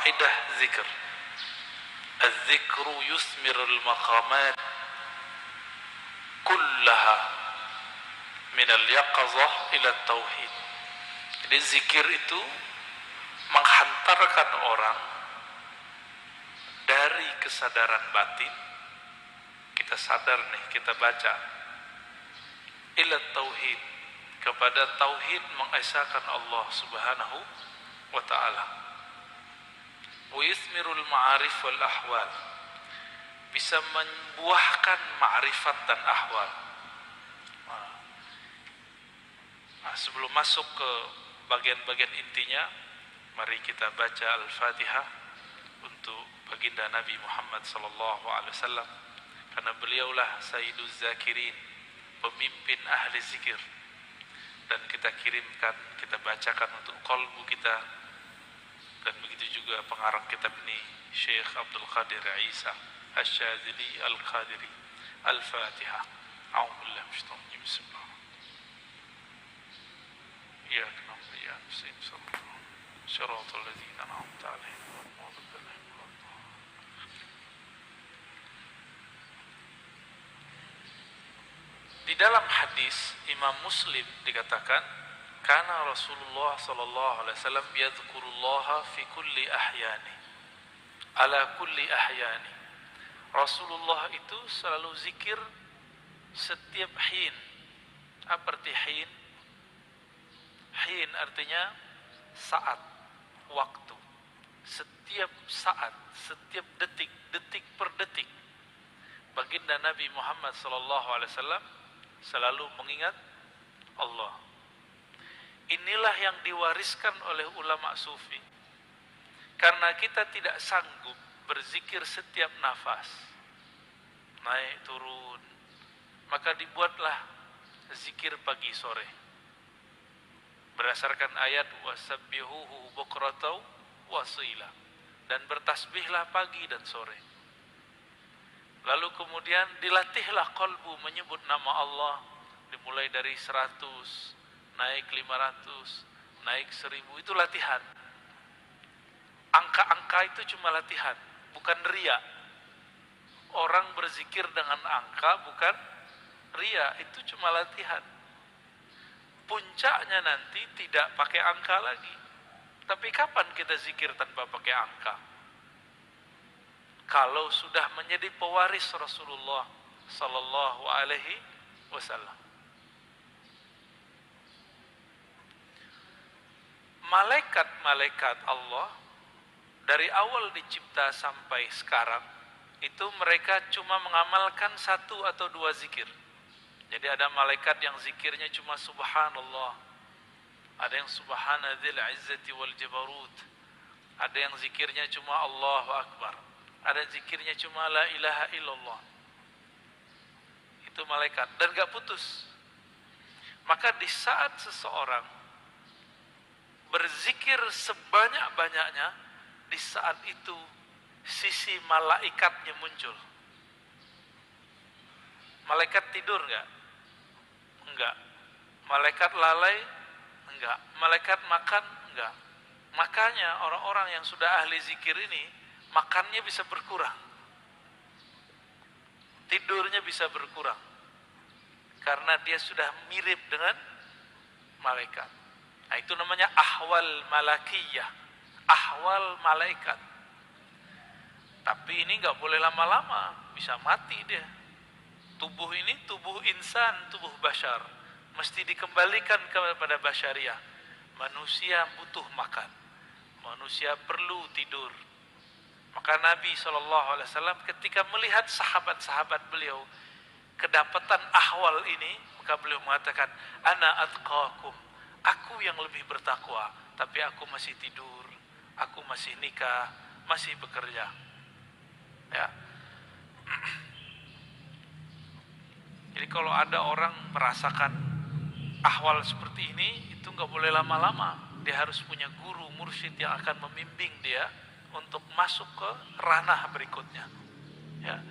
Qaidah zikr. Az-zikru yusmirul maqamat kullaha minal yaqazah ila tauhid. Jadi zikir itu menghantarkan orang dari kesadaran batin, kita sadar nih, kita baca, ila tauhid, kepada tauhid, mengesahkan Allah Subhanahu wa ta'ala. Wa yusmirul ma'arif wal ahwal, bisa membuahkan ma'rifat dan ahwal. Sebelum masuk ke bagian-bagian intinya, mari kita baca Al-Fatihah untuk baginda Nabi Muhammad sallallahu alaihi wasallam, karena beliaulah Sayyiduz Zakirin, pemimpin ahli zikir, dan kita kirimkan, kita bacakan untuk qalbu kita. Dan begitu juga pengarang kitab ini, Syekh Abdul Qadir Isa Asy-Syadzili Al-Qadiri. Al-Fatihah. A'udzubillahi minasyaitonir rajim. Bismillah. Ya kenapa ya Shiratal ladzina an'amta 'alaihim. Di dalam hadis Imam Muslim dikatakan, kana Rasulullah sallallahu alaihi wasallam yadhkurullaha fi kulli ahyani, ala kulli ahyani. Rasulullah itu selalu zikir setiap hin. Apa arti hin? Hin artinya saat, waktu. Setiap saat, setiap detik, detik per detik, baginda Nabi Muhammad sallallahu alaihi wasallam selalu mengingat Allah. Inilah yang diwariskan oleh ulama sufi. Karena kita tidak sanggup berzikir setiap nafas, naik turun, maka dibuatlah zikir pagi sore. Berdasarkan ayat wasabbihuhu bukratan wasila, dan bertasbihlah pagi dan sore. Lalu kemudian dilatihlah qalbu menyebut nama Allah, dimulai dari 100, naik 500, naik 1000, itu latihan. Angka-angka itu cuma latihan, bukan ria. Orang berzikir dengan angka bukan ria, itu cuma latihan. Puncaknya nanti tidak pakai angka lagi. Tapi kapan kita zikir tanpa pakai angka? Kalau sudah menjadi pewaris Rasulullah sallallahu alaihi wasallam. Malaikat-malaikat Allah dari awal dicipta sampai sekarang itu mereka cuma mengamalkan 1 atau 2 zikir. Jadi ada malaikat yang zikirnya cuma subhanallah, ada yang subhanadzil izzati wal jabarut, ada yang zikirnya cuma Allahu akbar, ada zikirnya cuma la ilaha illallah. Itu malaikat, dan gak putus. Maka di saat seseorang berzikir sebanyak-banyaknya, di saat itu sisi malaikatnya muncul. Malaikat tidur enggak? Enggak. Malaikat lalai? Enggak. Malaikat makan? Enggak. Makanya orang-orang yang sudah ahli zikir ini makannya bisa berkurang, tidurnya bisa berkurang, karena dia sudah mirip dengan malaikat. Nah, itu namanya ahwal malakiyah, ahwal malaikat. Tapi ini nggak boleh lama-lama, bisa mati dia. Tubuh ini tubuh insan, tubuh bashar, mesti dikembalikan kepada basyariah. Manusia butuh makan, manusia perlu tidur. Maka Nabi SAW ketika melihat sahabat-sahabat beliau kedapatan ahwal ini, maka beliau mengatakan, ana atqakum, aku yang lebih bertakwa, tapi aku masih tidur, aku masih nikah, masih bekerja. Ya. Jadi kalau ada orang merasakan ahwal seperti ini, itu nggak boleh lama-lama. Dia harus punya guru, mursyid yang akan membimbing dia untuk masuk ke ranah berikutnya. Ya.